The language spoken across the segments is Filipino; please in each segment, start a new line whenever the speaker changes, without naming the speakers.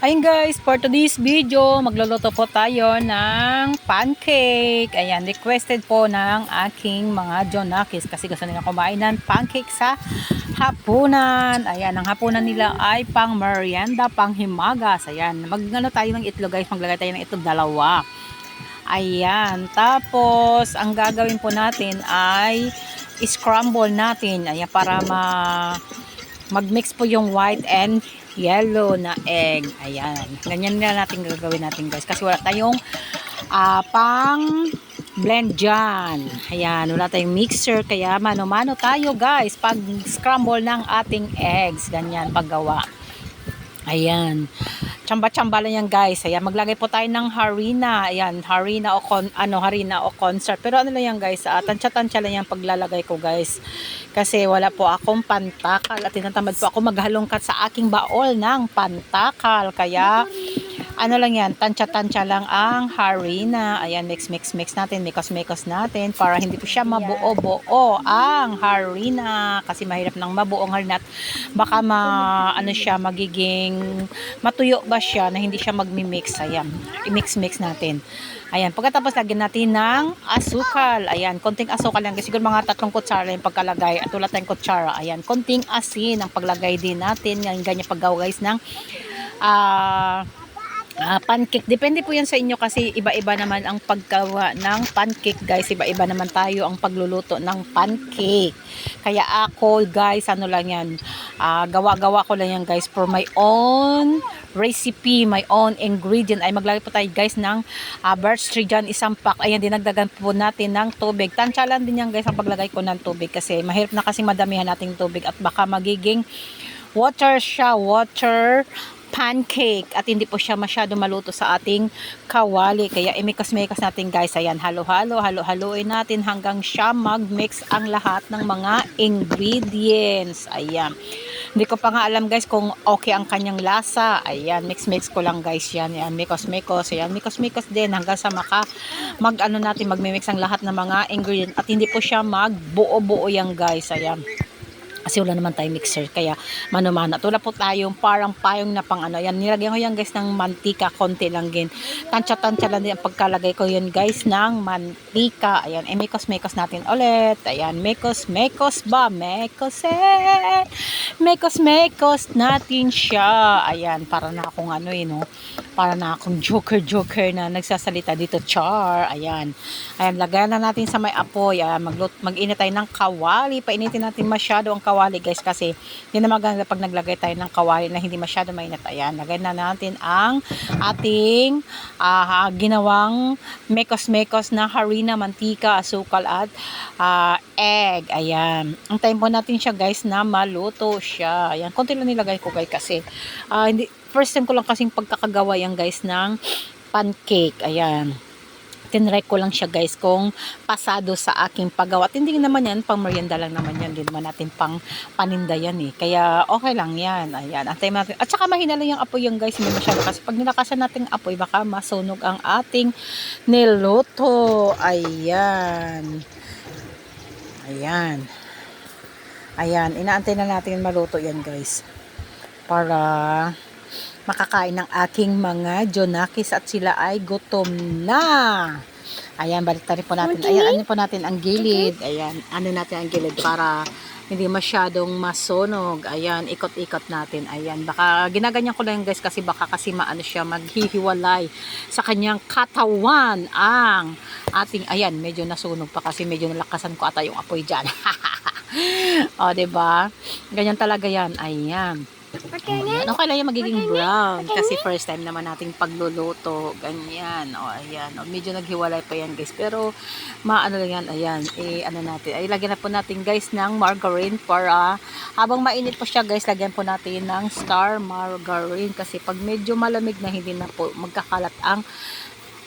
Ayun guys, for today's video, magluluto po tayo ng pancake. Ayan, requested po ng aking mga Jonakis kasi gusto nila kumain ng pancake sa hapunan. Ayan, ang hapunan nila ay pang merienda, pang himagas. Ayan, magano tayo ng itlog guys, maglagay tayo ng itlog dalawa. Ayan, tapos ang gagawin po natin ay scramble natin. Ayan, para mag-mix po yung white and yellow na egg. Ayan. Ganyan na natin gagawin natin guys. Kasi wala tayong pang blend dyan. Ayan. Wala tayong mixer. Kaya mano-mano tayo guys. Pag scramble ng ating eggs. Ganyan paggawa. Ayan. Tsamba-tsamba lang yan guys. Ayan, maglagay po tayo ng harina. Ayan, harina o concert. Pero ano lang yan guys, tansya-tansya lang yan paglalagay ko guys. Kasi wala po akong pantakal at tinatamad po ako maghalongkat sa aking baol ng pantakal. Kaya ano lang yan, tansya-tansya lang ang harina. Ayan, mix natin, mikos natin para hindi po siya mabuo-buo ang harina. Kasi mahirap ng mabuong harina at baka magiging matuyo ba siya na hindi siya magmi-mix. Ayan, i-mix natin. Ayan, pagkatapos lagyan natin ng asukal. Ayan, konting asukal lang. Siguro mga 3 kutsara yung pagkalagay at wala tayong kutsara. Ayan, konting asin ang paglagay din natin. Ganyan paggawa guys ng pancake. Depende po yan sa inyo kasi iba-iba naman ang paggawa ng pancake guys. Iba-iba naman tayo ang pagluluto ng pancake. Kaya ako guys, ano lang yan, gawa-gawa ko lang yan guys for my own recipe, my own ingredient. Ay maglagay po tayo guys ng birch tree dyan, isang pack. Ayan, dinagdagan po natin ng tubig. Tansya lang din yan guys ang paglagay ko ng tubig kasi mahirap na kasi madamihan nating tubig at baka magiging water siya, water pancake at hindi po siya masyado maluto sa ating kawali. Kaya imikas-mikas natin guys. Ayan, halo-haluin natin hanggang siya mag-mix ang lahat ng mga ingredients. Ayan. Hindi ko pa nga alam guys kung okay ang kanyang lasa. Ayan, mix ko lang guys yan. Ayan, mikos-mikos. Ayan, mikos-mikos din hanggang sa mag-mix ang lahat ng mga ingredients at hindi po siya magbuo-buo yan guys. Ayan. Kasi wala naman tayong mixer, kaya mano-mano. Tula po tayong parang payong na pang ano. Yan, nilagyan ko yan guys ng mantika, konti lang din. Tansya-tansya lang din ang pagkalagay ko yun guys ng mantika. Ayan, mekos natin ulit. Ayan, mekos ba? Mekos natin siya. Ayan, para na akong ano no? Para na akong joker na nagsasalita dito, char. Ayan, lagayan na natin sa may apoy. Mag-init tayo ng kawali. Painitin natin masyado ang kawali guys kasi hindi na maganda pag naglagay tayo ng kawali na hindi masyado mainit. Ayan, lagay na natin ang ating ginawang mekos na harina, mantika, asukal at egg. Ayan, antayin po natin siya guys na maluto siya. Ayan, konti lang nilagay ko guys kasi first time ko lang kasing pagkakagawa yan guys ng pancake. Ayan, tinry ko lang siya guys kung pasado sa aking paggawa. At hindi naman yan, pang merienda lang naman yan. Hindi naman natin pang paninda yan eh. Kaya okay lang yan. Ayan, antayin natin. At saka mahina lang yung apoy yan guys. Hindi masyado kasi pag nilakasan natin apoy, baka masunog ang ating niluto. Ayan. Inaantay na natin maluto yan guys. Para makakain ng aking mga Jonakis at sila ay gutom na. Ayan, baliktad po natin. Ayan, ano po natin ang gilid. Ayan, ano natin ang gilid para hindi masyadong masunog. Ayan, ikot-ikot natin. Ayan, baka ginaganyan ko lang guys kasi baka kasi maano siya, maghihiwalay sa kanyang katawan ang ating, ayan, medyo nasunog pa kasi medyo nalakasan ko ata yung apoy dyan. O, diba? Ganyan talaga yan. Ayan. Okay lang yung magiging brown kasi first time naman nating pagluluto. Ganyan. O, ayan. O, medyo naghiwalay pa yan guys. Pero, maano lang yan. Ayan. Ano natin. Lagyan na po natin guys ng margarine para habang mainit po siya guys, lagyan po natin ng star margarine kasi pag medyo malamig na hindi na po magkakalat ang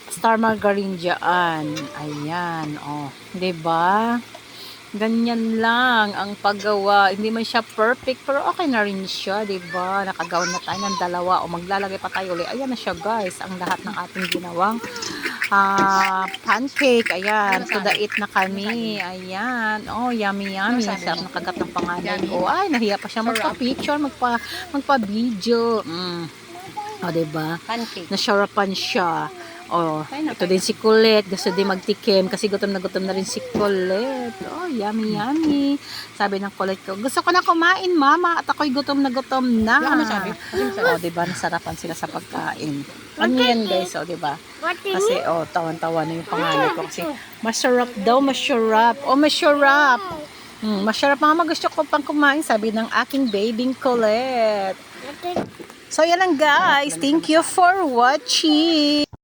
star margarine dyan. Ayan. O, diba? Ganyan lang ang paggawa. Hindi man siya perfect pero okay na rin siya, 'di ba? Nakagawa na tayo ng dalawa o maglalagay pa tayo ulit. Ayan na siya, guys. Ang lahat ng ating ginawang pancake. Ayan, to the eat na kami. Ayan. Oh, yummy. Sarap ng kagat ng pangalan ko. Ay, nahiya pa siya magpa-picture, magpa-video. O, diba?
Pancake.
Nasyarapan siya. O,
Kain na,
ito din si Colette. Gusto din magtikim kasi gutom na rin si Colette. Oh, yummy, yummy. Sabi ng Colette ko, gusto ko na kumain, mama. At ako'y gutom na gutom na.
Hindi ako masabi.
O, diba? Nasarapan sila sa pagkain. Ano yan, guys? O, diba? Kasi, tawan-tawa na yung pangalan ko. Kasi, masarap daw, masarap. O, masarap. Masarap, mama. Gusto ko pang kumain. Sabi ng aking babying Colette. So, yan lang, guys. Thank you for watching.